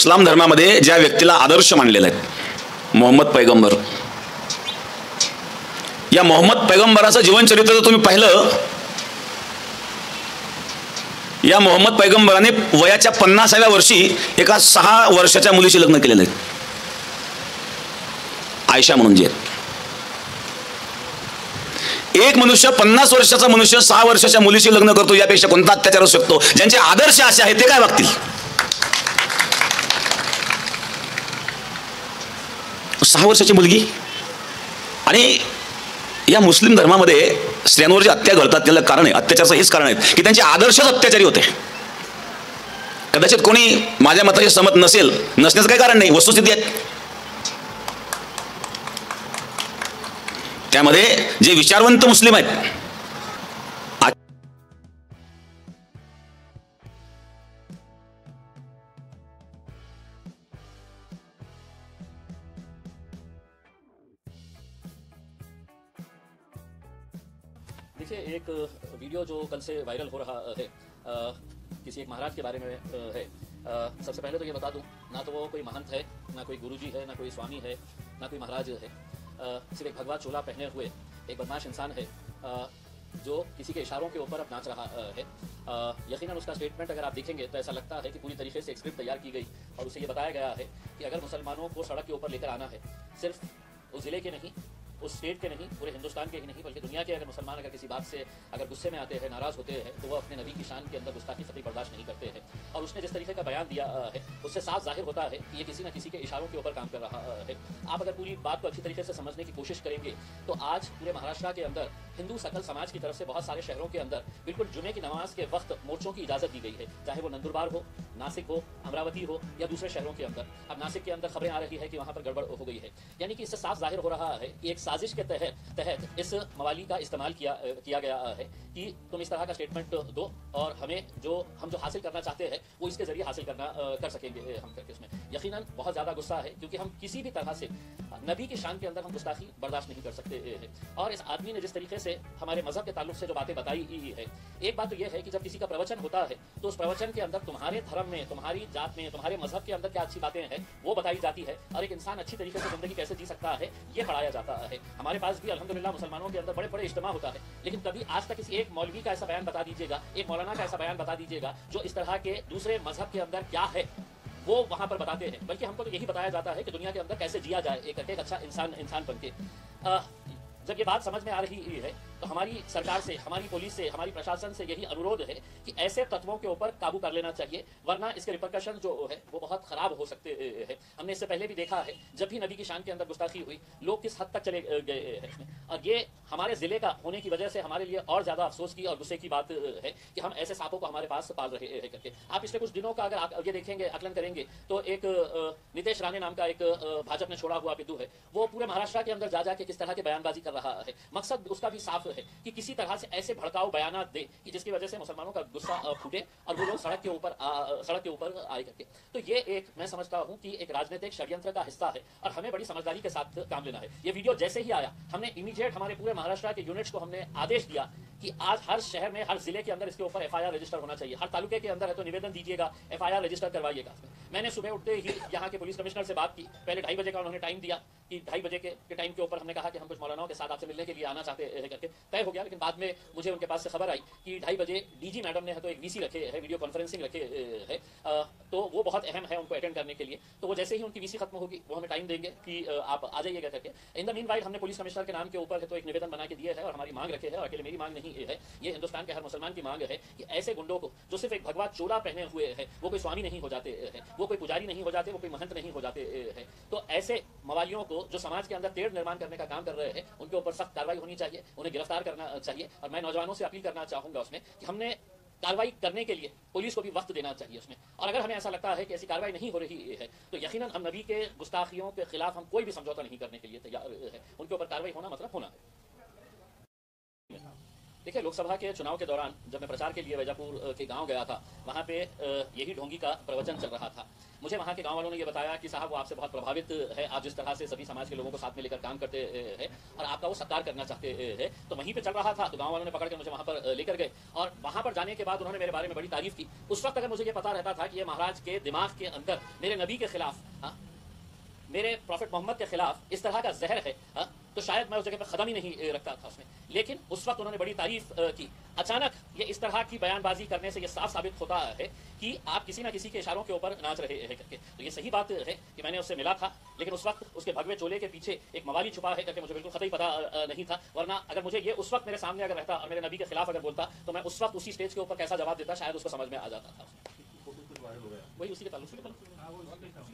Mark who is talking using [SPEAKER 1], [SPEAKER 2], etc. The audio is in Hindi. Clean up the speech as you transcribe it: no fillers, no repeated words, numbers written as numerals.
[SPEAKER 1] इस्लाम धर्मामध्ये ज्या व्यक्तीला आदर्श मानलेला आहे मोहम्मद पैगंबर, या मोहम्मद पैगंबराचं जीवनचरित्र जर तुम्ही पाहिलं, या मोहम्मद पैगंबराने वयाच्या 50व्या वर्षी एका 6 वर्षाच्या मुलीशी लग्न केलेलं आहे, आयशा म्हणून जी आहे. एक मनुष्य 50 वर्षाचा मनुष्य 6 वर्षाच्या मुलीशी लग्न करतो, यापेक्षा कोणता अत्याचार असू शकतो? ज्यांचे आदर्श असे आहेत ते काय वागतील? 6 वर्षाची मुलगी. आणि या मुस्लिम धर्मामध्ये स्त्रियांवर जे अत्याचार घडतात त्याला कारण आहे, अत्याचाराचं हेच कारण आहे की त्यांचे आदर्शच अत्याचारी होते. कदाचित कोणी माझ्या मताशी सहमत नसेल, नसण्याचं काही कारण नाही, वस्तुस्थिती आहे. त्यामध्ये जे विचारवंत मुस्लिम आहेत,
[SPEAKER 2] देखिए, एक वीडियो जो कल से वायरल हो रहा है किसी एक महाराज के बारे में है. सबसे पहले तो ये बता दूं, ना तो वो कोई महंत है, ना कोई गुरुजी है, ना कोई स्वामी है, ना कोई महाराज है. सिर्फ एक भगवा चोला पहने हुए एक बदमाश इंसान है जो किसी के इशारों के ऊपर अब नाच रहा है. यकीनन उसका स्टेटमेंट अगर आप देखेंगे तो ऐसा लगता है कि पूरी तरीके से एक स्क्रिप्ट तैयार की गई और उसे ये बताया गया है कि अगर मुसलमानों को सड़क के ऊपर लेकर आना है, सिर्फ उस ज़िले के नहीं, उस स्टेट के नहीं, पूरे हिंदुस्तान के ही नहीं बल्कि दुनिया के अगर मुसलमान अगर किसी बात से अगर गुस्से में आते हैं, नाराज़ होते हैं, तो वो अपने नबी की शान के अंदर गुस्ताखी कतई बर्दाश्त नहीं करते हैं. और उसने जिस तरीके का बयान दिया है उससे साफ जाहिर होता है कि ये किसी न किसी के इशारों के ऊपर काम कर रहा है. आप अगर पूरी बात को अच्छी तरीके से समझने की कोशिश करेंगे तो आज पूरे महाराष्ट्र के अंदर हिंदू सकल समाज की तरफ से बहुत सारे शहरों के अंदर बिल्कुल जुमे की नमाज के वक्त मोर्चों की इजाज़त दी गई है, चाहे वो नंदुरबार हो, नासिक हो, अमरावती हो या दूसरे शहरों के अंदर. अब नासिक के अंदर खबरें आ रही है कि वहाँ पर गड़बड़ हो गई है. यानी कि इससे साफ जाहिर हो रहा है कि एक साजिश के तहत इस मवाली का इस्तेमाल किया गया है कि तुम इस तरह का स्टेटमेंट दो और हम जो हासिल करना चाहते हैं वो इसके जरिए हासिल कर सकेंगे हम करके. उसमें यकीनन बहुत ज़्यादा गुस्सा है क्योंकि हम किसी भी तरह से नबी की शान के अंदर हम गुस्ताखी बर्दाश्त नहीं कर सकते हैं. और इस आदमी ने जिस तरीके से हमारे मजहब के ताल्लुक से जो बातें बताई है, एक बात तो यह है कि जब किसी का प्रवचन होता है तो उस प्रवचन के अंदर तुम्हारे धर्म में, तुम्हारी जात में, तुम्हारे मजहब के अंदर क्या अच्छी बातें हैं वो बताई जाती है और एक इंसान अच्छी तरीके से जिंदगी कैसे जी सकता है ये पढ़ाया जाता है. हमारे पास भी अल्हम्दुलिल्लाह मुसलमानों के अंदर बड़े बड़े इज्तिमा होता है, लेकिन कभी आज तक किसी एक मौलवी का ऐसा बयान बता दीजिएगा, एक मौलाना का ऐसा बयान बता दीजिएगा जो इस तरह के दूसरे मजहब के अंदर क्या है वो वहां पर बताते हैं. बल्कि हमको तो यही बताया जाता है कि दुनिया के अंदर कैसे जिया जाए एक अच्छा इंसान बन के. जब ये बात समझ में आ रही है तो हमारी सरकार से, हमारी पुलिस से, हमारी प्रशासन से यही अनुरोध है कि ऐसे तत्वों के ऊपर काबू कर लेना चाहिए, वरना इसके रिपरकशन जो है वो बहुत खराब हो सकते हैं. हमने इससे पहले भी देखा है जब भी नबी की शान के अंदर गुस्ताखी हुई लोग किस हद तक चले गए हैं इसमें. और ये हमारे जिले का होने की वजह से हमारे लिए और ज्यादा अफसोस की और गुस्से की बात है कि हम ऐसे सांपों को हमारे पास पाल रहे हैं करके. आप पिछले कुछ दिनों का अगर आप ये देखेंगे, आकलन करेंगे तो एक नितेश राणे नाम का एक भाजपा ने छोड़ा हुआ पिद्दू है, वो पूरे महाराष्ट्र के अंदर जा जाके किस तरह के बयानबाजी कर रहा है. मकसद उसका भी साफ है कि किसी तरह से ऐसे भड़काऊ बयानात दे कि जिसकी वजह से मुसलमानों का गुस्सा फूटे और वो लोग सड़क के ऊपर आए करके. तो ये एक मैं समझता हूँ कि एक राजनीतिक षड्यंत्र का हिस्सा है और हमें बड़ी समझदारी के साथ काम लेना है. ये वीडियो जैसे ही आया हमने इमीडिएट हमारे पूरे महाराष्ट्र के यूनिट्स को हमने आदेश दिया कि आज हर शहर में, हर जिले के अंदर इसके ऊपर FIR रजिस्टर होना चाहिए. हर तालुके के अंदर है तो निवेदन दीजिएगा, FIR रजिस्टर करवाइएगा. मैंने सुबह उठते ही यहाँ के पुलिस कमिश्नर से बात की. पहले 2:30 बजे का उन्होंने टाइम दिया कि 2:30 बजे के टाइम के ऊपर हमने कहा कि हम कुछ मौलानाओं के साथ आपसे मिलने के लिए आना चाहते हैं करके तय हो गया. लेकिन बाद में मुझे उनके पास से खबर आई कि 2:30 बजे DG मैडम ने है तो एक VC रखे है, वीडियो कॉन्फ्रेंसिंग रखे है, तो वो बहुत अहम है उनको अटेंड करने के लिए. तो वो जैसे ही उनकी VC खत्म होगी वो हमें टाइम देंगे कि आप आ जाइएगा करके. इन द मीन वाइल हमने पुलिस कमिश्नर के नाम के ऊपर है तो एक निवेदन बना के दिए है और हमारी मांग रखे है. और अकेले मेरी मांग नहीं है, ये हिंदुस्तान के हर मुसलमान की मांग है कि ऐसे गुंडों को जो सिर्फ एक भगवा चोला पहने हुए है, वो कोई स्वामी नहीं हो जाते हैं, वो कोई पुजारी नहीं हो जाते, वो कोई महंत नहीं हो जाते हैं, तो ऐसे मवालियों को जो समाज के अंदर तेढ़ निर्माण करने का काम कर रहे हैं उनके ऊपर सख्त कार्रवाई होनी चाहिए, उन्हें गिरफ्तार करना चाहिए. और मैं नौजवानों से अपील करना चाहूंगा उसमें कि हमने कार्रवाई करने के लिए पुलिस को भी वक्त देना चाहिए उसमें. और अगर हमें ऐसा लगता है कि ऐसी कार्रवाई नहीं हो रही है तो यकीनन हम नबी के गुस्ताखियों के खिलाफ हम कोई भी समझौता नहीं करने के लिए तैयार है. उनके ऊपर कार्रवाई होना मतलब होना है. देखिए, लोकसभा के चुनाव के दौरान जब मैं प्रचार के लिए वैजापुर के गांव गया था, वहां पे यही ढोंगी का प्रवचन चल रहा था। मुझे वहां के गांव वालों ने ये बताया कि साहब वो आपसे बहुत प्रभावित है, आप जिस तरह से सभी समाज के लोगों को साथ में लेकर काम करते हैं और आपका वो सत्कार करना चाहते हैं। तो वहीं पे चल रहा था, तो गांव वालों ने पकड़ के मुझे वहां पर लेकर गए और वहां पर जाने के बाद उन्होंने मेरे बारे में बड़ी तारीफ की। उस वक्त अगर मुझे ये पता रहता था कि ये महाराज के दिमाग के अंदर मेरे नबी के खिलाफ, मेरे प्रॉफिट मोहम्मद के खिलाफ इस तरह का जहर है, तो शायद मैं उस जगह पर कदम ही नहीं रखता था उसमें। लेकिन उस वक्त उन्होंने बड़ी तारीफ की। अचानक ये इस तरह की बयानबाजी करने से ये साफ साबित होता है कि आप किसी न किसी के इशारों के ऊपर नाच रहे हैं करके। तो ये सही बात है कि मैंने उससे मिला था, लेकिन उस वक्त उसके भगवे चोले के पीछे एक मवाली छुपा है करके मुझे बिल्कुल कतई पता नहीं था। वरना अगर मुझे ये उस वक्त मेरे सामने अगर रहता और मेरे नबी के खिलाफ अगर बोलता, तो मैं उस वक्त उसी स्टेज के ऊपर कैसा जवाब देता शायद उसको समझ में आ जाता था। वही उसी के ताल्लुक से